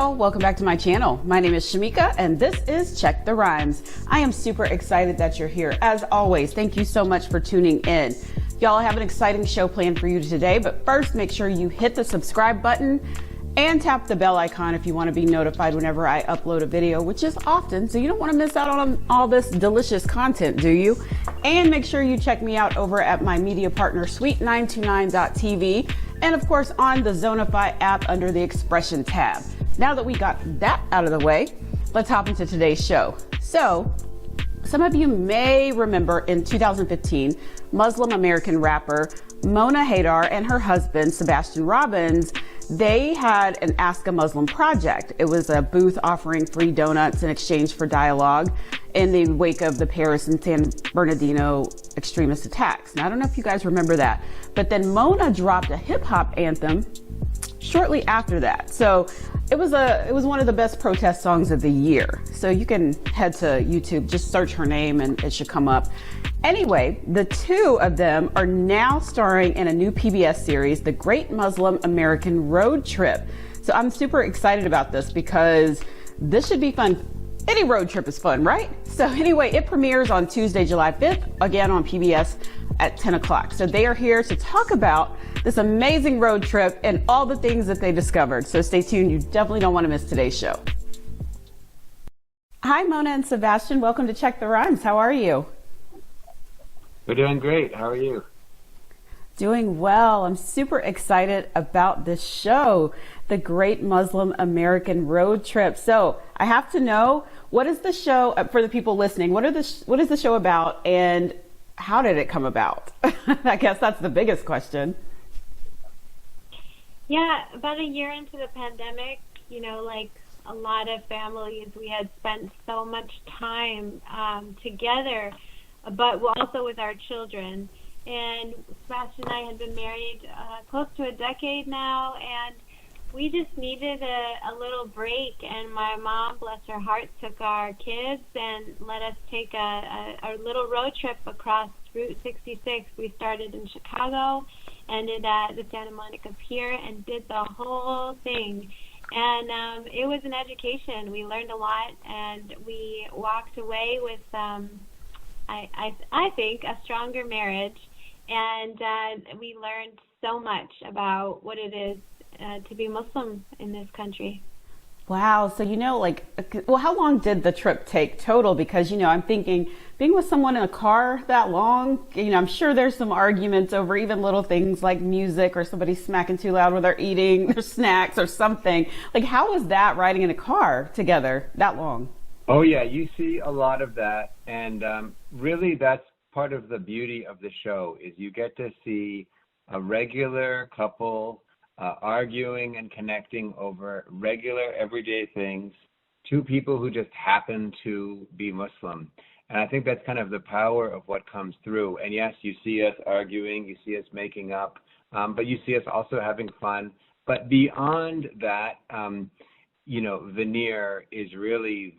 y'all, welcome back to my channel. My name is Shamika and this is Check the Rhymes. I am super excited that you're here. As always, thank you so much for tuning in. Y'all, have an exciting show planned for you today, but first make sure you hit the subscribe button and tap the bell icon if you want to be notified whenever I upload a video, which is often, so you don't want to miss out on all this delicious content, do you? And make sure you check me out over at my media partner, sweet929.tv, and of course on the Zonify app under the Expression tab. Now that we got that out of the way, let's hop into today's show. So, some of you may remember in 2015, Muslim American rapper Mona Haydar and her husband, Sebastian Robins, they had an Ask a Muslim project. It was a booth offering free donuts in exchange for dialogue in the wake of the Paris and San Bernardino extremist attacks. Now, I don't know if you guys remember that, but then Mona dropped a hip hop anthem shortly after that. So it was one of the best protest songs of the year. So you can head to YouTube, just search her name and it should come up. Anyway, the two of them are now starring in a new PBS series, The Great Muslim American Road Trip. So I'm super excited about this because this should be fun. Any road trip is fun, right? So anyway, it premieres on Tuesday, July 5th, again on PBS at 10 o'clock. So they are here to talk about this amazing road trip and all the things that they discovered. So stay tuned. You definitely don't want to miss today's show. Hi, Mona and Sebastian. Welcome to Check the Rhymes. How are you? We're doing great. How are you? Doing well. I'm super excited about this show, The Great Muslim American Road Trip. So I have to know, what is the show, for the people listening, what is the show about and how did it come about? I guess that's the biggest question. Yeah, about a year into the pandemic, like a lot of families, we had spent so much time together, but also with our children. And Sebastian and I had been married close to a decade now, and we just needed a little break. And my mom, bless her heart, took our kids and let us take a little road trip across Route 66. We started in Chicago, ended at the Santa Monica Pier, and did the whole thing. And it was an education. We learned a lot, and we walked away with, I think, a stronger marriage. And we learned so much about what it is to be Muslim in this country. Wow. So, how long did the trip take total? Because, I'm thinking being with someone in a car that long, I'm sure there's some arguments over even little things like music or somebody smacking too loud when they're eating their snacks or something. Like, how was that riding in a car together that long? Oh, yeah, you see a lot of that. And really, that's part of the beauty of the show is you get to see a regular couple arguing and connecting over regular everyday things, two people who just happen to be Muslim. And I think that's kind of the power of what comes through. And yes, you see us arguing, you see us making up, but you see us also having fun. But beyond that, veneer is really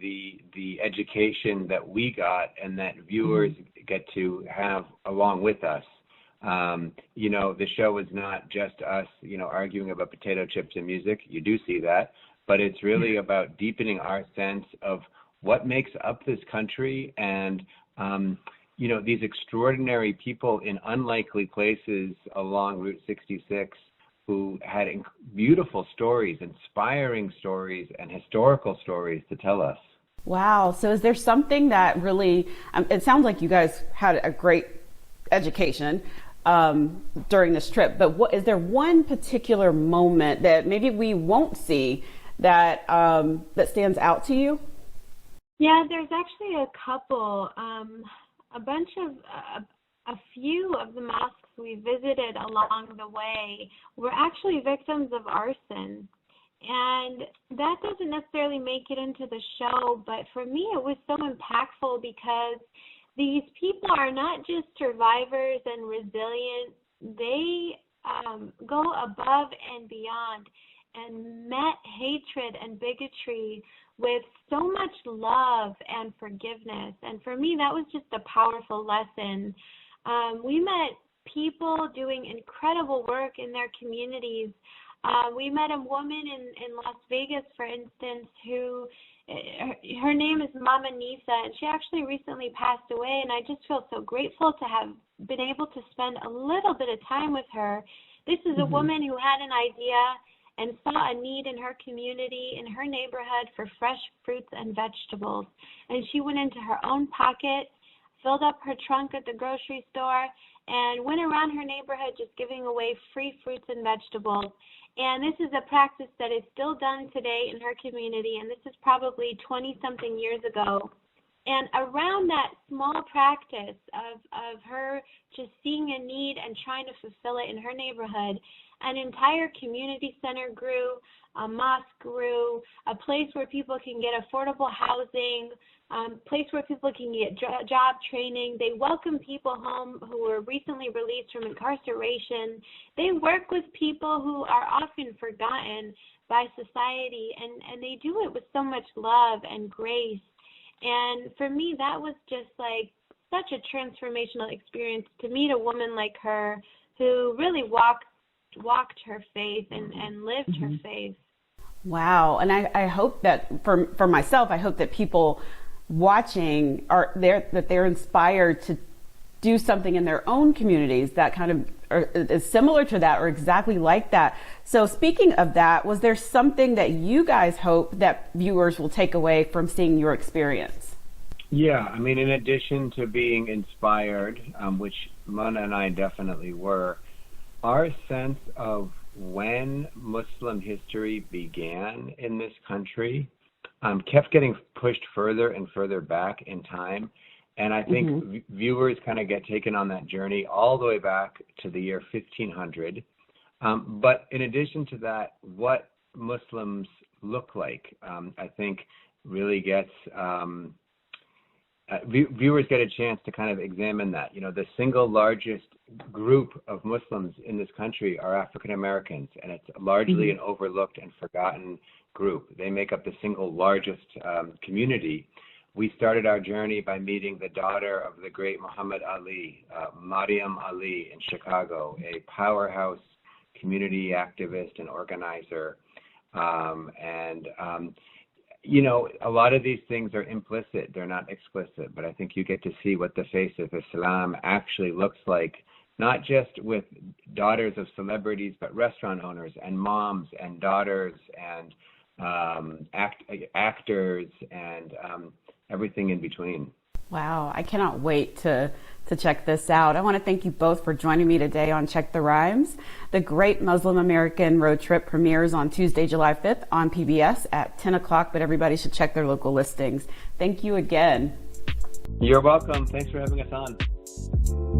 the education that we got and that viewers get to have along with us. The show is not just us, arguing about potato chips and music. You do see that, but it's really about deepening our sense of what makes up this country and, these extraordinary people in unlikely places along Route 66 who had beautiful stories, inspiring stories, and historical stories to tell us. Wow. So is there something that really, it sounds like you guys had a great education during this trip, but is there one particular moment that maybe we won't see that stands out to you? Yeah, there's actually a couple. A few of the mosques we visited along the way were actually victims of arson. And that doesn't necessarily make it into the show, but for me it was so impactful because these people are not just survivors and resilient. They go above and beyond and met hatred and bigotry with so much love and forgiveness. And for me, that was just a powerful lesson. We met people doing incredible work in their communities We met a woman in Las Vegas, for instance, who her name is Mama Nisa, and she actually recently passed away, and I just feel so grateful to have been able to spend a little bit of time with her. This is a woman who had an idea and saw a need in her community, in her neighborhood, for fresh fruits and vegetables. And she went into her own pocket, filled up her trunk at the grocery store, and went around her neighborhood just giving away free fruits and vegetables. And this is a practice that is still done today in her community, and this is probably 20-something years ago. And around that small practice of her just seeing a need and trying to fulfill it in her neighborhood, an entire community center grew, a mosque grew, a place where people can get affordable housing, place where people can get job training. They welcome people home who were recently released from incarceration. They work with people who are often forgotten by society, and they do it with so much love and grace. And for me, that was just like such a transformational experience to meet a woman like her who really walked her faith and lived her faith. Wow. And I hope that for myself, I hope that people watching that they're inspired to do something in their own communities that kind of is similar to that or exactly like that. So speaking of that, was there something that you guys hope that viewers will take away from seeing your experience? Yeah, I mean, in addition to being inspired, which Mona and I definitely were, our sense of when Muslim history began in this country kept getting pushed further and further back in time. And I think viewers kind of get taken on that journey all the way back to the year 1500. But in addition to that, what Muslims look like, I think really gets, viewers get a chance to kind of examine that. You know, the single largest group of Muslims in this country are African Americans, and it's largely an overlooked and forgotten group. They make up the single largest community. We started our journey by meeting the daughter of the great Muhammad Ali, Mariam Ali in Chicago, a powerhouse community activist and organizer. You know, a lot of these things are implicit, they're not explicit, but I think you get to see what the face of Islam actually looks like, not just with daughters of celebrities, but restaurant owners and moms and daughters and actors and everything in between. Wow, I cannot wait to check this out. I want to thank you both for joining me today on Check the Rhymes. The Great Muslim American Road Trip premieres on Tuesday, July 5th on PBS at 10 o'clock, but everybody should check their local listings. Thank you again. You're welcome. Thanks for having us on.